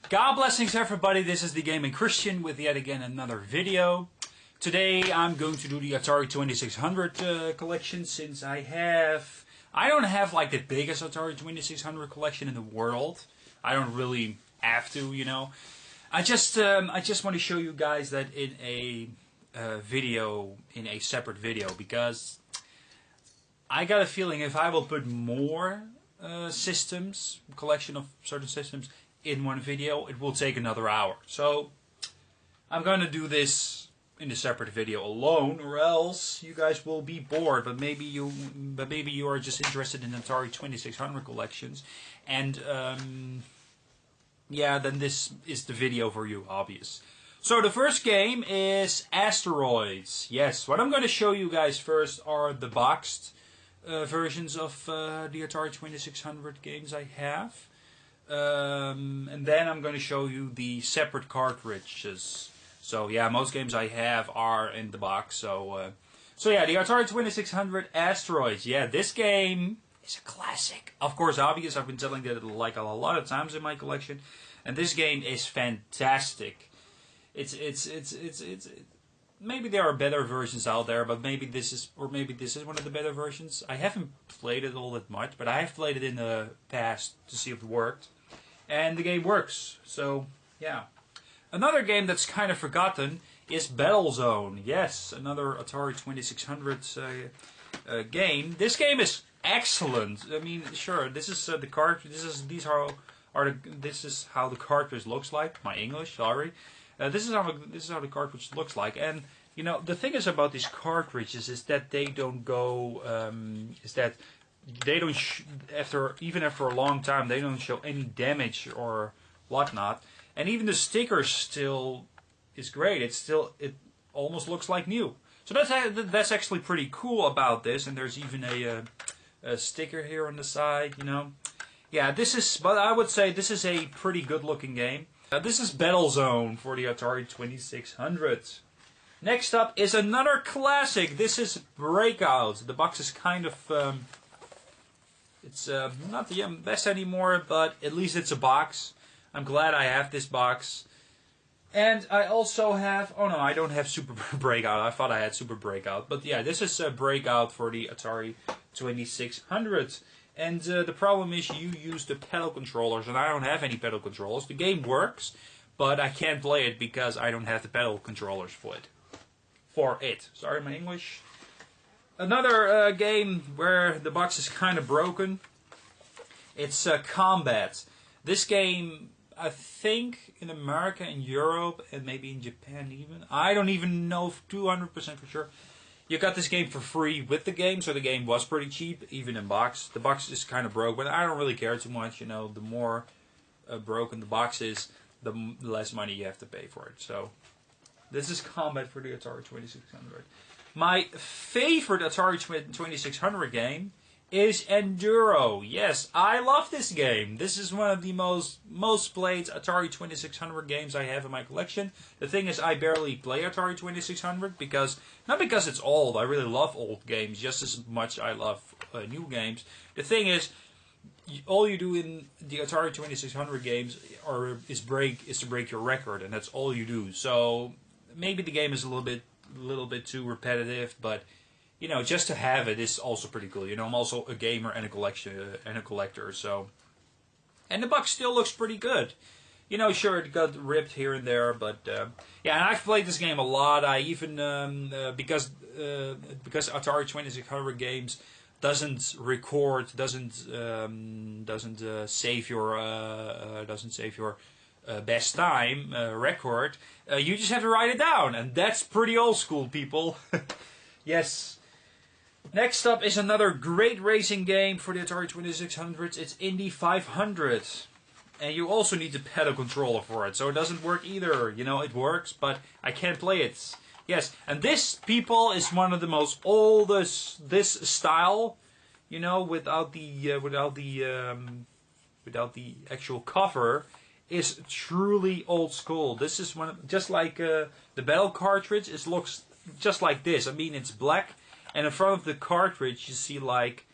God blessings everybody, this is the Gaming Christian with yet again another video. Today I'm going to do the Atari 2600 collection since I don't have like the biggest Atari 2600 collection in the world. I don't really have to, you know. I just want to show you guys that in a separate video, because I got a feeling if I will put more collection of certain systems in one video, it will take another hour. So I'm going to do this in a separate video alone, or else you guys will be bored. But maybe you are just interested in Atari 2600 collections, and yeah, then this is the video for you, obvious. So the first game is Asteroids. Yes, what I'm going to show you guys first are the boxed versions of the Atari 2600 games I have. And then I'm going to show you the separate cartridges. So yeah, most games I have are in the box. So yeah, the Atari 2600 Asteroids. Yeah, this game is a classic. Of course, obvious. I've been telling that like a lot of times in my collection, and this game is fantastic. It's maybe there are better versions out there, but maybe this is one of the better versions. I haven't played it all that much, but I have played it in the past to see if it worked. And the game works, so yeah. Another game that's kind of forgotten is Battlezone. Yes, another Atari 2600 game. This game is excellent. I mean, sure, this is the cartridge. This is how the cartridge looks like. My English, sorry. This is how the cartridge looks like. And you know, the thing is about these cartridges is that they don't go. They don't even after a long time, they don't show any damage or whatnot, and even the sticker still is great. It almost looks like new. So that's actually pretty cool about this. And there's even a sticker here on the side, you know. Yeah, but I would say this is a pretty good looking game. This is Battlezone for the Atari 2600. Next up is another classic. This is Breakout. The box is kind of it's not the best anymore, but at least it's a box. I'm glad I have this box. And I also have... Oh no, I don't have Super Breakout. I thought I had Super Breakout. But yeah, this is Breakout for the Atari 2600. And the problem is you use the pedal controllers, and I don't have any pedal controllers. The game works, but I can't play it because I don't have the pedal controllers for it. Sorry, my English. Another game where the box is kind of broken. It's Combat. This game, I think in America and Europe and maybe in Japan even. I don't even know 200% for sure. You got this game for free with the game, so the game was pretty cheap, even in box. The box is kind of broke, but I don't really care too much. You know, the more broken the box is, the less money you have to pay for it. So this is Combat for the Atari 2600. My favorite Atari 2600 game is Enduro. Yes, I love this game. This is one of the most played Atari 2600 games I have in my collection. The thing is, I barely play Atari 2600 not because it's old. I really love old games just as much I love new games. The thing is, all you do in the Atari 2600 games is to break your record, and that's all you do. So maybe the game is a little bit too repetitive, but you know, just to have it is also pretty cool. You know, I'm also a gamer and a collector, so. And the box still looks pretty good. You know, sure, it got ripped here and there, but yeah. And I've played this game a lot. I even because Atari 2600 games doesn't save your best time record. You just have to write it down, and that's pretty old school, people. Yes. Next up is another great racing game for the Atari 2600. It's Indy 500. And you also need the pedal controller for it, so it doesn't work either. You know, it works, but I can't play it. Yes, and this, people, is one of the most oldest, this style, you know, without the actual cover, is truly old school. This is just like the Battle cartridge. It looks just like this. I mean, it's black, and in front of the cartridge you see like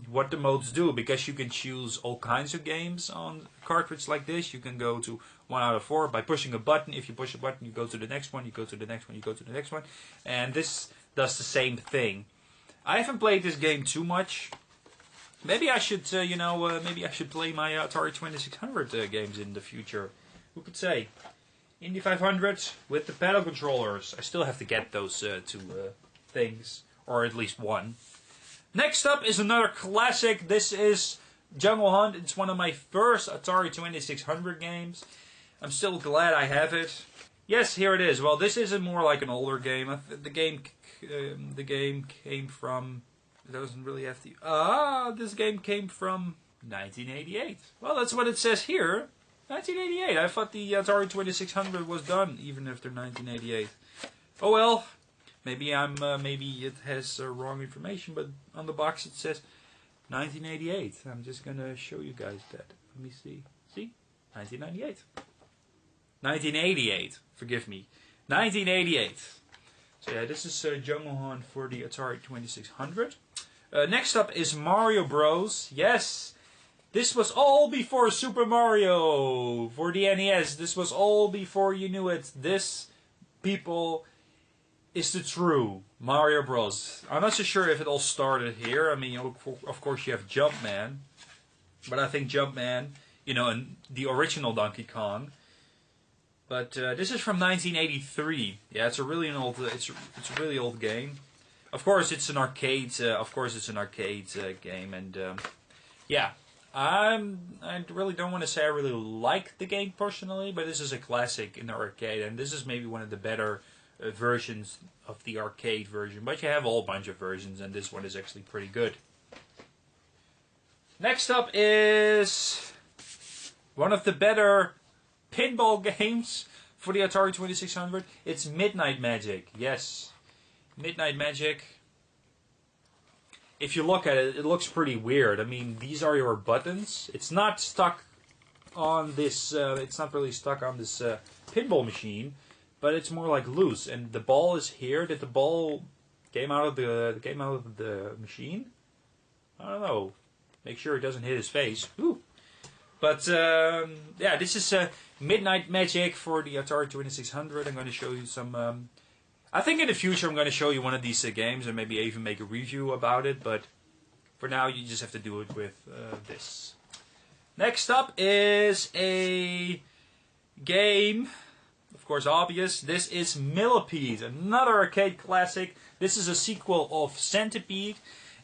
what the modes do, because you can choose all kinds of games on a cartridge like this. You can go to 1 out of 4 by pushing a button. If you push a button, you go to the next one, you go to the next one, you go to the next one, and this does the same thing. I haven't played this game too much. Maybe I should, maybe I should play my Atari 2600 games in the future. Who could say? Indy 500 with the paddle controllers. I still have to get those two things, or at least one. Next up is another classic. This is Jungle Hunt. It's one of my first Atari 2600 games. I'm still glad I have it. Yes, here it is. Well, this isn't more like an older game. The game came from. It doesn't really have to. This game came from 1988. Well, that's what it says here. 1988. I thought the Atari 2600 was done even after 1988. Oh well. Maybe maybe it has wrong information, but on the box it says 1988. I'm just gonna show you guys that. Let me see. See? 1998. 1988. Forgive me. 1988. So yeah, this is Jungle Hunt for the Atari 2600. Next up is Mario Bros. Yes, this was all before Super Mario for the NES. This was all before you knew it. This, people, is the true Mario Bros. I'm not so sure if it all started here. I mean, of course you have Jumpman, but I think Jumpman, and the original Donkey Kong. But this is from 1983. Yeah, it's a really it's a really old game. Of course, it's an arcade. Game, and yeah, I really don't want to say I really like the game personally, but this is a classic in the arcade, and this is maybe one of the better versions of the arcade version. But you have a whole bunch of versions, and this one is actually pretty good. Next up is one of the better pinball games for the Atari 2600. It's Midnight Magic. Yes. Midnight Magic. If you look at it, it looks pretty weird. I mean, these are your buttons. It's not stuck on this. It's not really stuck on this pinball machine, but it's more like loose. And the ball is here. Did the ball came out of the machine? I don't know. Make sure it doesn't hit his face. Ooh. But yeah, this is Midnight Magic for the Atari 2600. I'm going to show you some. I think in the future I'm going to show you one of these games and maybe even make a review about it. But for now, you just have to do it with this. Next up is a game. Of course, obvious. This is Millipede, another arcade classic. This is a sequel of Centipede,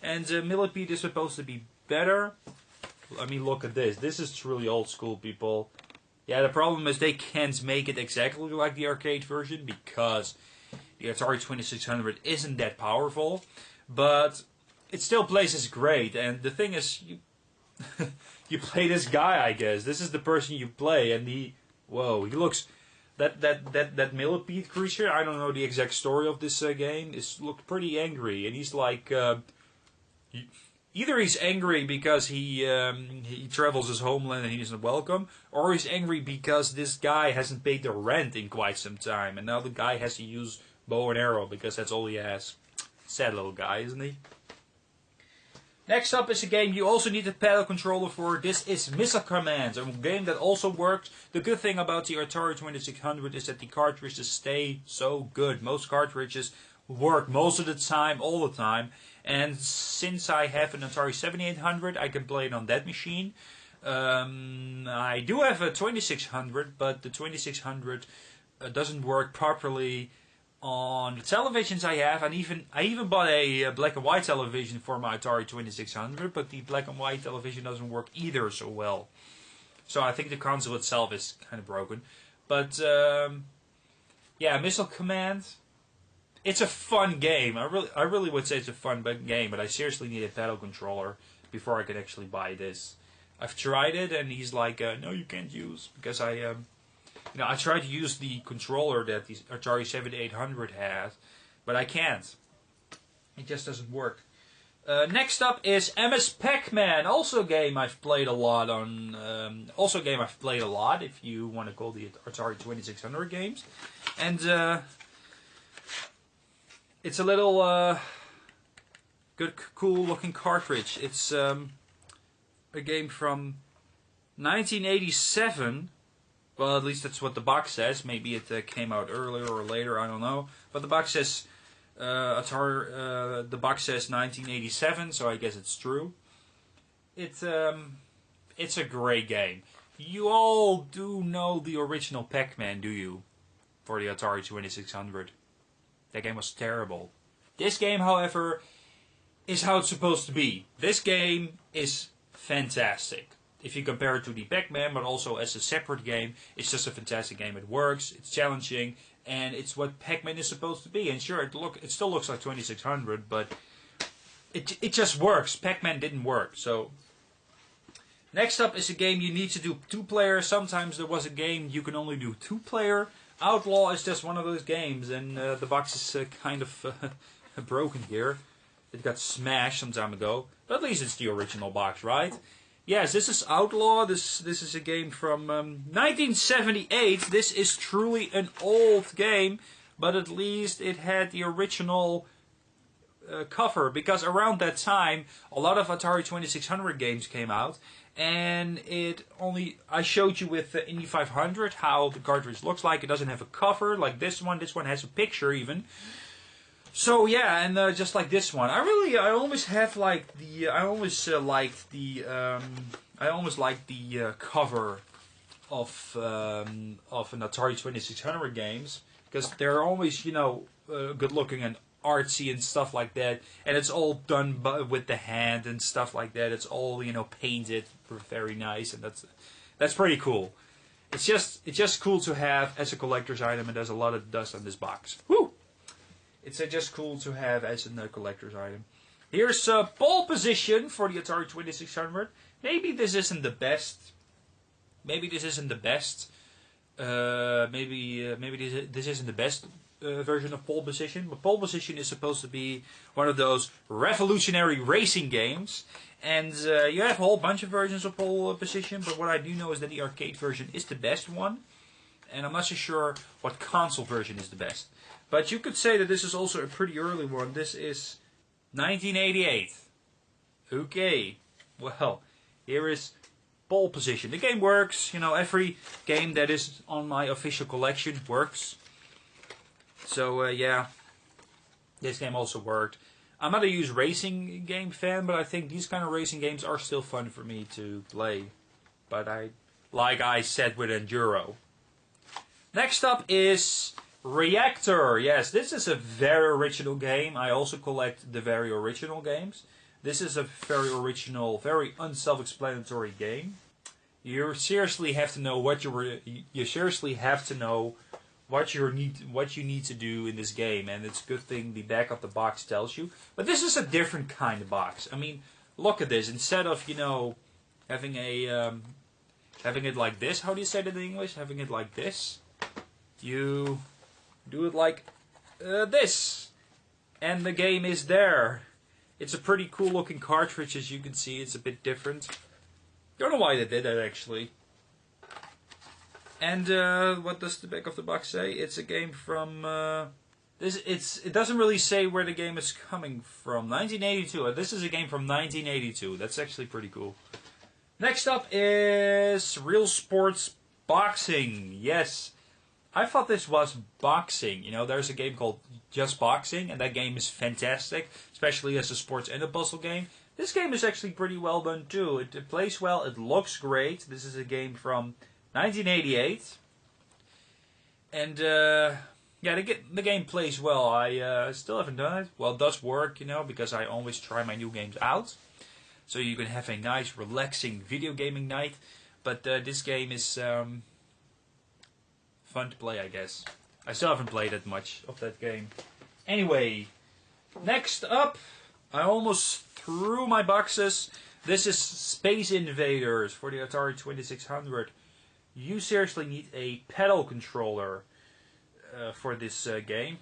and Millipede is supposed to be better. I mean, look at this. This is truly old school, people. Yeah, the problem is they can't make it exactly like the arcade version because the Atari 2600 isn't that powerful, but it still plays as great. And the thing is, you play this guy, I guess. This is the person you play, and he looks. That millipede creature, I don't know the exact story of this game, looked pretty angry, and he's like, either he's angry because he travels his homeland and he isn't welcome, or he's angry because this guy hasn't paid the rent in quite some time, and now the guy has to use bow and arrow because that's all he has. Sad little guy, isn't he? Next up is a game you also need a paddle controller for. This is Missile Command, a game that also works. The good thing about the Atari 2600 is that the cartridges stay so good. Most cartridges work most of the time, all the time. And since I have an Atari 7800, I can play it on that machine. I do have a 2600, but the 2600 doesn't work properly on the televisions I have, and I even bought a black and white television for my Atari 2600, but the black and white television doesn't work either so well. So I think the console itself is kind of broken. But yeah, Missile Command. It's a fun game. I really would say it's a fun game, but I seriously need a paddle controller before I can actually buy this. I've tried it, and he's like, no, you can't use, because I tried to use the controller that the Atari 7800 has, but I can't. It just doesn't work. Next up is MS Pac-Man, also a game I've played a lot on. If you want to call the Atari 2600 games, and it's a little Good, cool looking cartridge. It's a game from 1987. Well, at least that's what the box says. Maybe it came out earlier or later, I don't know. But the box says the box says 1987, so I guess it's true. It's a great game. You all do know the original Pac-Man, do you? For the Atari 2600. That game was terrible. This game, however, is how it's supposed to be. This game is fantastic. If you compare it to the Pac-Man, but also as a separate game, it's just a fantastic game. It works, it's challenging, and it's what Pac-Man is supposed to be. And sure, it still looks like 2600, but it just works. Pac-Man didn't work, so... Next up is a game you need to do 2-player. Sometimes there was a game you can only do 2-player. Outlaw is just one of those games, and the box is kind of broken here. It got smashed some time ago, but at least it's the original box, right? Yes, this is Outlaw. This is a game from 1978. This is truly an old game, but at least it had the original cover, because around that time a lot of Atari 2600 games came out, and I showed you with the Indy 500 how the cartridge looks like. It doesn't have a cover like this one. This one has a picture even. So yeah, and just like this one, I always have like the I always liked the cover of an Atari 2600 games, because they're always, you know, good looking and artsy and stuff like that, and it's all done with the hand and stuff like that. It's all, you know, painted very nice, and that's pretty cool. It's just cool to have as a collector's item, and there's a lot of dust on this box. Woo! It's just cool to have as a collector's item. Here's pole position for the Atari 2600. Maybe this isn't the best. Maybe this isn't the best. Maybe this isn't the best version of pole position. But pole position is supposed to be one of those revolutionary racing games. And you have a whole bunch of versions of pole position. But what I do know is that the arcade version is the best one. And I'm not so sure what console version is the best. But you could say that this is also a pretty early one. This is 1988. Okay. Well, here is pole position. The game works. You know, every game that is on my official collection works. So, yeah. This game also worked. I'm not a huge racing game fan, but I think these kind of racing games are still fun for me to play. But like I said with Enduro. Next up is Reactor. Yes, this is a very original game. I also collect the very original games. This is a very original, very unself-explanatory game. You seriously have to know what what you need to do in this game, and it's a good thing the back of the box tells you. But this is a different kind of box. I mean, look at this. Instead of, you know, having it like this, how do you say that in English? Having it like this, you do it like this, and the game is there. It's a pretty cool looking cartridge, as you can see. It's a bit different. Don't know why they did that, actually. And what does the back of the box say? It's a game from it doesn't really say where the game is coming from. 1982. This is a game from 1982. That's actually pretty cool. Next up is Real Sports Boxing. Yes. I thought this was boxing. You know, there's a game called Just Boxing, and that game is fantastic, especially as a sports and a puzzle game. This game is actually pretty well done too. It plays well, it looks great. This is a game from 1988. And, yeah, the game plays well. I still haven't done it. Well, it does work, you know, because I always try my new games out. So you can have a nice, relaxing video gaming night. But this game is fun to play, I guess. I still haven't played that much of that game. Anyway, next up, I almost threw my boxes. This is Space Invaders for the Atari 2600. You seriously need a pedal controller for this game.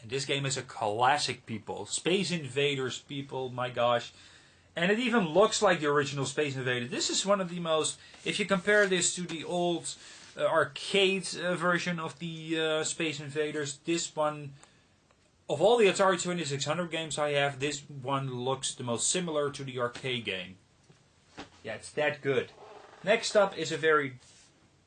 And this game is a classic, people. Space Invaders, people, my gosh. And it even looks like the original Space Invaders. This is one of the most, if you compare this to the old arcade version of the Space Invaders, this one Of all the Atari 2600 games I have, this one looks the most similar to the arcade game. Yeah, it's that good. Next up is a very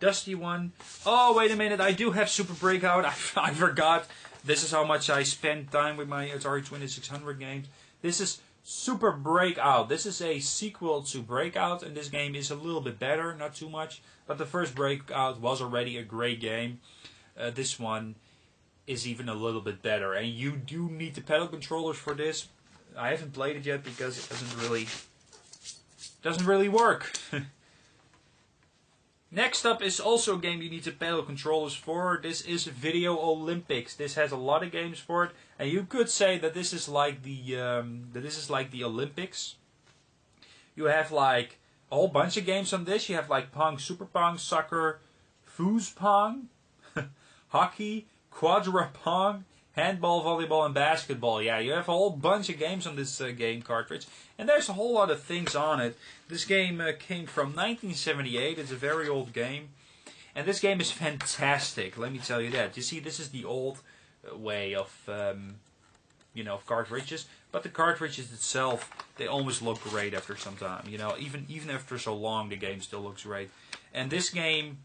dusty one. Oh, wait a minute, I do have Super Breakout. I forgot. This is how much I spend time with my Atari 2600 games. This is Super Breakout. This is a sequel to Breakout, and this game is a little bit better, not too much. But the first Breakout was already a great game. This one is even a little bit better, and you do need the pedal controllers for this. I haven't played it yet because it doesn't really work. Next up is also a game you need the pedal controllers for. This is Video Olympics. This has a lot of games for it, and you could say that this is like the Olympics. You have like a whole bunch of games on this. You have like Pong, Super Pong, Soccer, Foospong, Hockey, Quadra Pong, Handball, Volleyball, and Basketball. Yeah, you have a whole bunch of games on this game cartridge. And there's a whole lot of things on it. This game came from 1978. It's a very old game. And this game is fantastic, let me tell you that. You see, this is the old way of, of cartridges. But the cartridges itself, they almost look great after some time. Even after so long, the game still looks great. And this game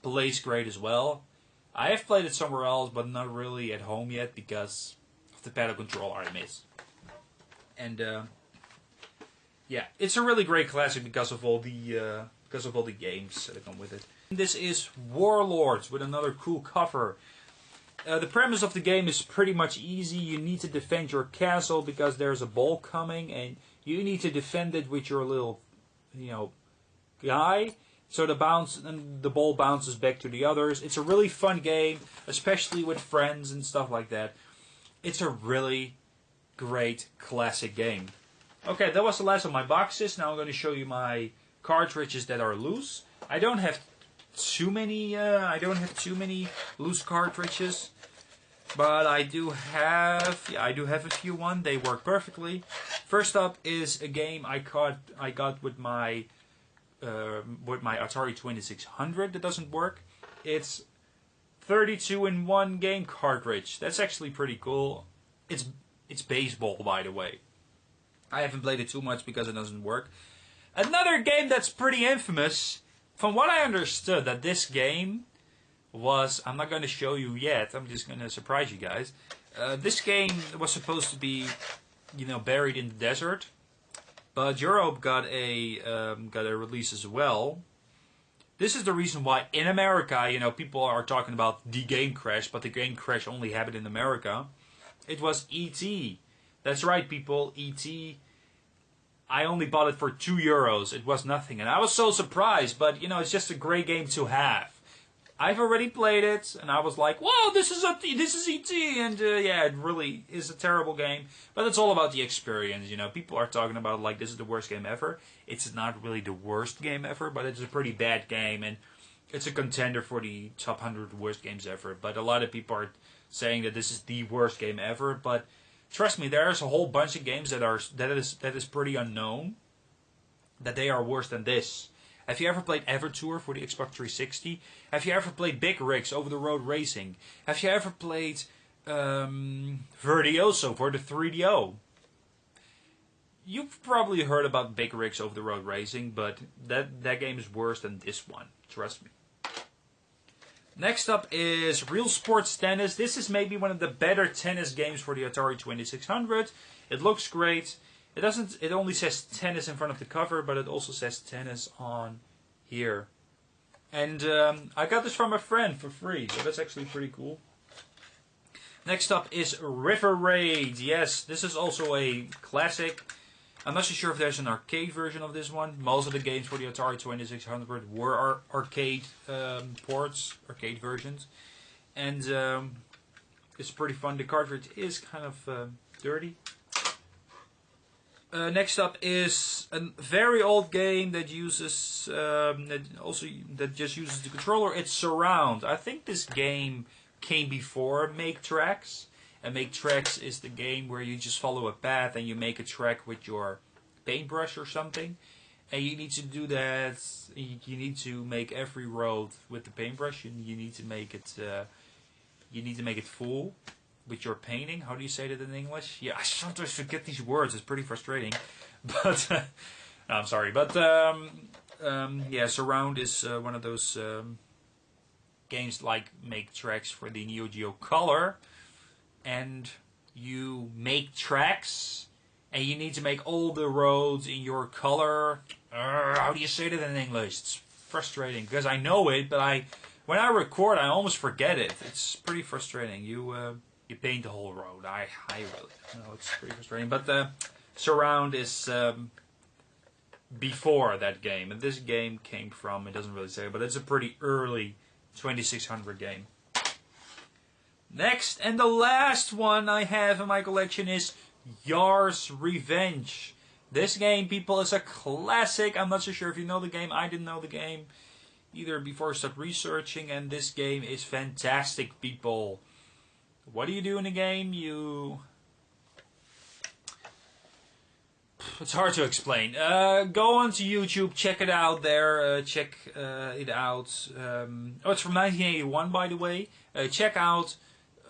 plays great as well. I have played it somewhere else, but not really at home yet because of the pedal controller I miss. And yeah, it's a really great classic because of all the games that come with it. This is Warlords with another cool cover. The premise of the game is pretty much easy. You need to defend your castle because there's a ball coming, and you need to defend it with your little, guy. So the ball bounces back to the others. It's a really fun game, especially with friends and stuff like that. It's a really great classic game. Okay, that was the last of my boxes. Now I'm going to show you my cartridges that are loose. I don't have too many. Loose cartridges, but I do have. Yeah, I do have a few. They work perfectly. First up is a game I got with my Atari 2600 that doesn't work. It's 32-in-1 game cartridge. That's actually pretty cool. It's baseball, by the way. I haven't played it too much because it doesn't work. Another game that's pretty infamous. From what I understood, that this game was... I'm not going to show you yet. I'm just going to surprise you guys. This game was supposed to be, buried in the desert. But Europe got a release as well. This is the reason why in America, people are talking about the game crash, but the game crash only happened in America. It was E.T. That's right, people. E.T. I only bought it for €2. It was nothing, and I was so surprised. But it's just a great game to have. I've already played it, and I was like, "Whoa, this is E.T." And yeah, it really is a terrible game. But it's all about the experience. People are talking about like this is the worst game ever. It's not really the worst game ever, but it's a pretty bad game, and it's a contender for the top 100 worst games ever. But a lot of people are saying that this is the worst game ever. But trust me, there's a whole bunch of games that is pretty unknown, that they are worse than this. Have you ever played Evertour for the Xbox 360? Have you ever played Big Rigs over-the-road racing? Have you ever played Virtuoso for the 3DO? You've probably heard about Big Rigs over-the-road racing, but that game is worse than this one. Trust me. Next up is Real Sports Tennis. This is maybe one of the better tennis games for the Atari 2600. It looks great. It only says tennis in front of the cover, but it also says tennis on here. And I got this from a friend for free, so that's actually pretty cool. Next up is River Raid. Yes, this is also a classic. I'm not so sure if there's an arcade version of this one. Most of the games for the Atari 2600 were arcade ports, arcade versions. And it's pretty fun. The cartridge is kind of dirty. Next up is a very old game that uses that just uses the controller. It's Surround. I think this game came before Make Tracks. And Make Tracks is the game where you just follow a path and you make a track with your paintbrush or something. And you need to do that. You need to make every road with the paintbrush. You need to make it. You need to make it full. with your painting. How do you say that in English? Yeah, I sometimes forget these words. It's pretty frustrating. But no, I'm sorry. But yeah, Surround is one of those games like make tracks for the Neo Geo Color, and you make tracks, and you need to make all the roads in your color. How do you say that in English? It's frustrating because I know it, but when I record, I almost forget it. It's pretty frustrating. You paint the whole road. I really know it's pretty frustrating. But Surround is before that game, and this game came from, it doesn't really say, but it's a pretty early 2600 game. Next and the last one I have in my collection is Yar's Revenge. This game, people, is a classic. I'm not so sure if you know the game. I didn't know the game either before I started researching, and this game is fantastic, people. What do you do in the game? It's hard to explain. Go onto YouTube, check it out there. Check it out. Oh, it's from 1981, by the way. Check out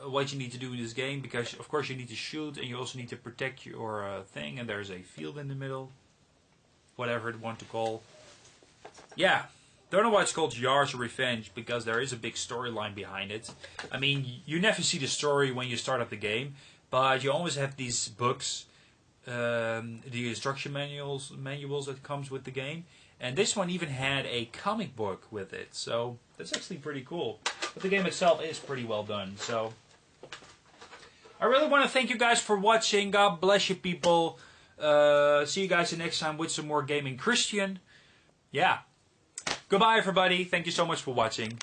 what you need to do in this game, because of course you need to shoot, and you also need to protect your thing, and there's a field in the middle. Whatever you want to call. Yeah. Don't know why it's called Yar's Revenge, because there is a big storyline behind it. I mean, you never see the story when you start up the game, but you always have these books, the instruction manuals that comes with the game, and this one even had a comic book with it, so that's actually pretty cool. But the game itself is pretty well done, so I really want to thank you guys for watching. God bless you, people. See you guys the next time with some more Gaming Christian. Yeah. Goodbye, everybody. Thank you so much for watching.